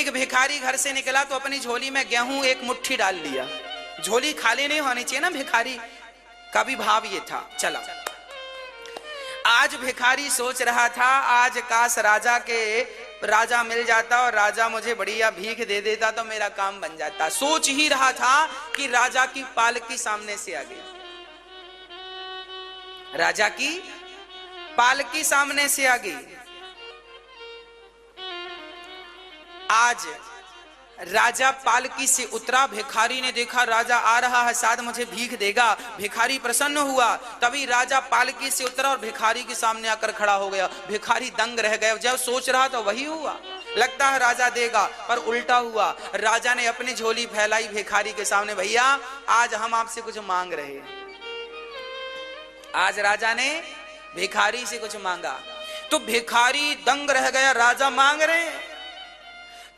एक भिखारी घर से निकला तो अपनी झोली में गेहूं एक मुट्ठी डाल लिया। झोली खाली नहीं होनी चाहिए ना, भिखारी का भी भाव ये था। चला, आज भिखारी सोच रहा था आज काश राजा मिल जाता और राजा मुझे बढ़िया भीख दे देता तो मेरा काम बन जाता। सोच ही रहा था कि राजा की पालकी सामने से आ गई। राजा की पालकी सामने से आ गई। आज राजा पालकी से उतरा, भिखारी ने देखा राजा आ रहा है, शायद मुझे भीख देगा। भिखारी प्रसन्न हुआ, तभी राजा पालकी से उतरा और भिखारी के सामने आकर खड़ा हो गया। भिखारी दंग रह गया, जब सोच रहा तो वही हुआ, लगता है राजा देगा, पर उल्टा हुआ। राजा ने अपनी झोली फैलाई भिखारी के सामने, भैया आज हम आपसे कुछ मांग रहे हैं। आज राजा ने भिखारी से कुछ मांगा तो भिखारी दंग रह गया, राजा मांग रहे हैं।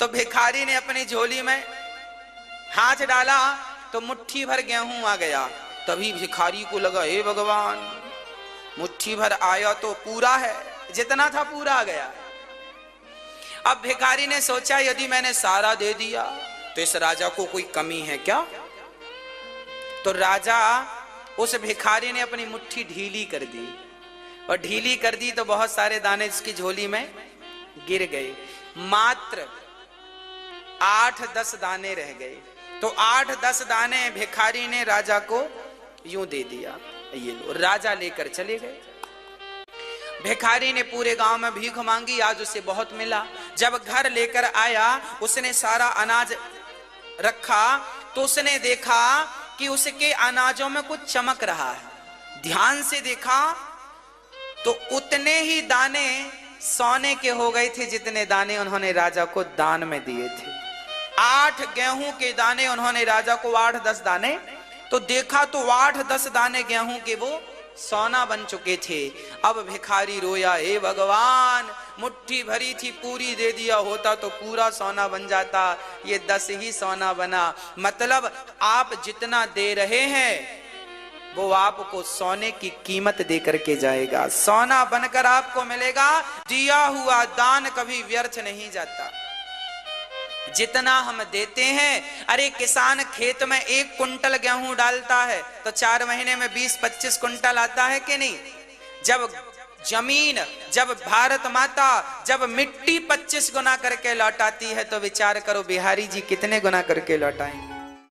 तो भिखारी ने अपनी झोली में हाथ डाला तो मुट्ठी भर गेहूं आ गया। तभी भिखारी को लगा हे भगवान, मुट्ठी भर आया तो पूरा है, जितना था पूरा आ गया। अब भिखारी ने सोचा यदि मैंने सारा दे दिया तो इस राजा को कोई कमी है क्या। तो राजा, उस भिखारी ने अपनी मुट्ठी ढीली कर दी, और ढीली कर दी तो बहुत सारे दाने इसकी झोली में गिर गए। मात्र 8-10 दाने रह गए। तो 8-10 दाने भिखारी ने राजा को यूं दे दिया, ये लो। राजा लेकर चले गए। भिखारी ने पूरे गांव में भीख मांगी, आज उसे बहुत मिला। जब घर लेकर आया, उसने सारा अनाज रखा तो उसने देखा कि उसके अनाजों में कुछ चमक रहा है। ध्यान से देखा तो उतने ही दाने सोने के हो गए थे जितने दाने उन्होंने राजा को दान में दिए थे। 8 गेहूं के दाने उन्होंने राजा को 8-10 दाने, तो देखा तो 8-10 दाने गेहूं के वो सोना बन चुके थे। अब भिखारी रोया, हे भगवान मुट्ठी भरी थी पूरी दे दिया होता तो पूरा सोना बन जाता, ये 10 ही सोना बना। मतलब आप जितना दे रहे हैं वो आपको सोने की कीमत दे करके जाएगा, सोना बनकर आपको मिलेगा। दिया हुआ दान कभी व्यर्थ नहीं जाता। जितना हम देते हैं, अरे किसान खेत में 1 कुंटल गेहूं डालता है तो 4 महीने में 20-25 कुंटल आता है कि नहीं। जब जमीन, जब भारत माता, जब मिट्टी 25 गुना करके लौटाती है तो विचार करो बिहारी जी कितने गुना करके लौटाएंगे।